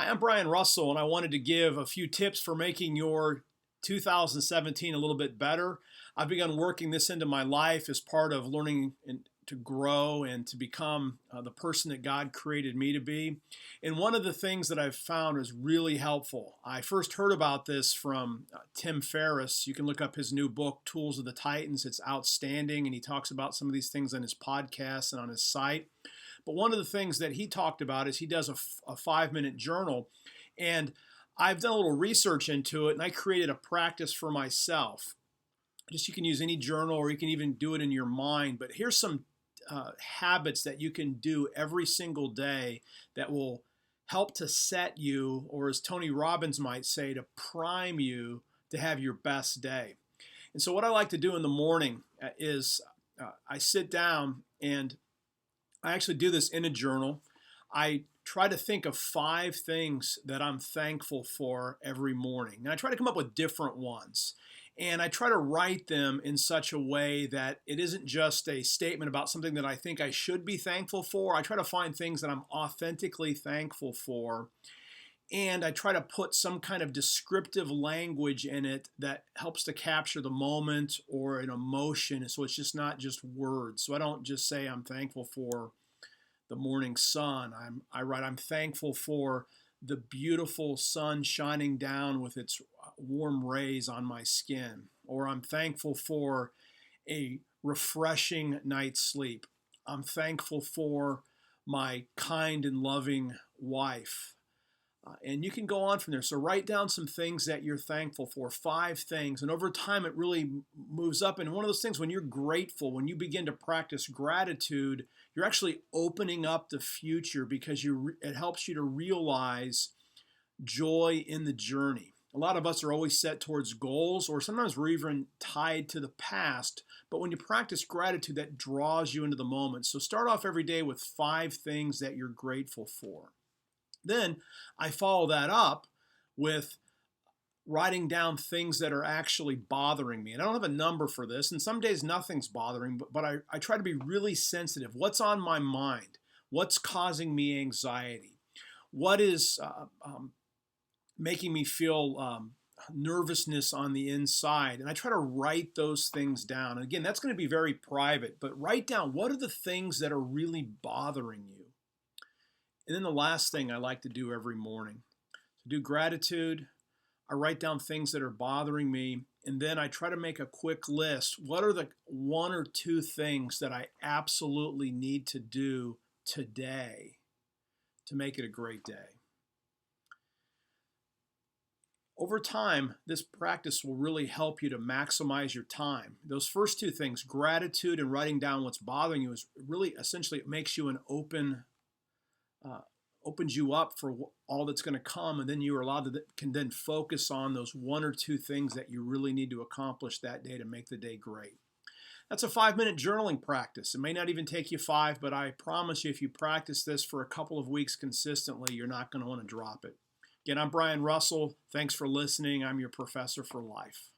Hi, I'm Brian Russell, and I wanted to give a few tips for making your 2017 a little bit better. I've begun working this into my life as part of learning to grow and to become the person that God created me to be. And one of the things that I've found is really helpful. I first heard about this from Tim Ferriss. You can look up his new book, Tools of the Titans. It's outstanding, and he talks about some of these things on his podcast and on his site. But one of the things that he talked about is he does a 5-minute journal. And I've done a little research into it, and I created a practice for myself. Just you can use any journal, or you can even do it in your mind. But here's some habits that you can do every single day that will help to set you, or as Tony Robbins might say, to prime you to have your best day. And so what I like to do in the morning is I sit down and I actually do this in a journal. I try to think of 5 things that I'm thankful for every morning. And I try to come up with different ones. And I try to write them in such a way that it isn't just a statement about something that I think I should be thankful for. I try to find things that I'm authentically thankful for. And I try to put some kind of descriptive language in it that helps to capture the moment or an emotion. So it's just not just words. So I don't just say I'm thankful for the morning sun. I write I'm thankful for the beautiful sun shining down with its warm rays on my skin. Or I'm thankful for a refreshing night's sleep. I'm thankful for my kind and loving wife. And you can go on from there. So write down some things that you're thankful for, 5 things. And over time, it really moves up. And one of those things, when you're grateful, when you begin to practice gratitude, you're actually opening up the future because it helps you to realize joy in the journey. A lot of us are always set towards goals, or sometimes we're even tied to the past. But when you practice gratitude, that draws you into the moment. So start off every day with 5 things that you're grateful for. Then I follow that up with writing down things that are actually bothering me. And I don't have a number for this. And some days nothing's bothering, but I try to be really sensitive. What's on my mind? What's causing me anxiety? What is making me feel nervousness on the inside? And I try to write those things down. And again, that's going to be very private, but write down what are the things that are really bothering you. And then the last thing I like to do every morning, to do gratitude, I write down things that are bothering me, and then I try to make a quick list. What are the 1 or 2 things that I absolutely need to do today to make it a great day? Over time, this practice will really help you to maximize your time. Those first 2 things, gratitude and writing down what's bothering you, is really essentially it makes you an opens you up for all that's going to come, and then you are allowed to can then focus on those 1 or 2 things that you really need to accomplish that day to make the day great. That's a 5-minute journaling practice. It may not even take you 5, but I promise you if you practice this for a couple of weeks consistently, you're not going to want to drop it. Again, I'm Brian Russell. Thanks for listening. I'm your professor for life.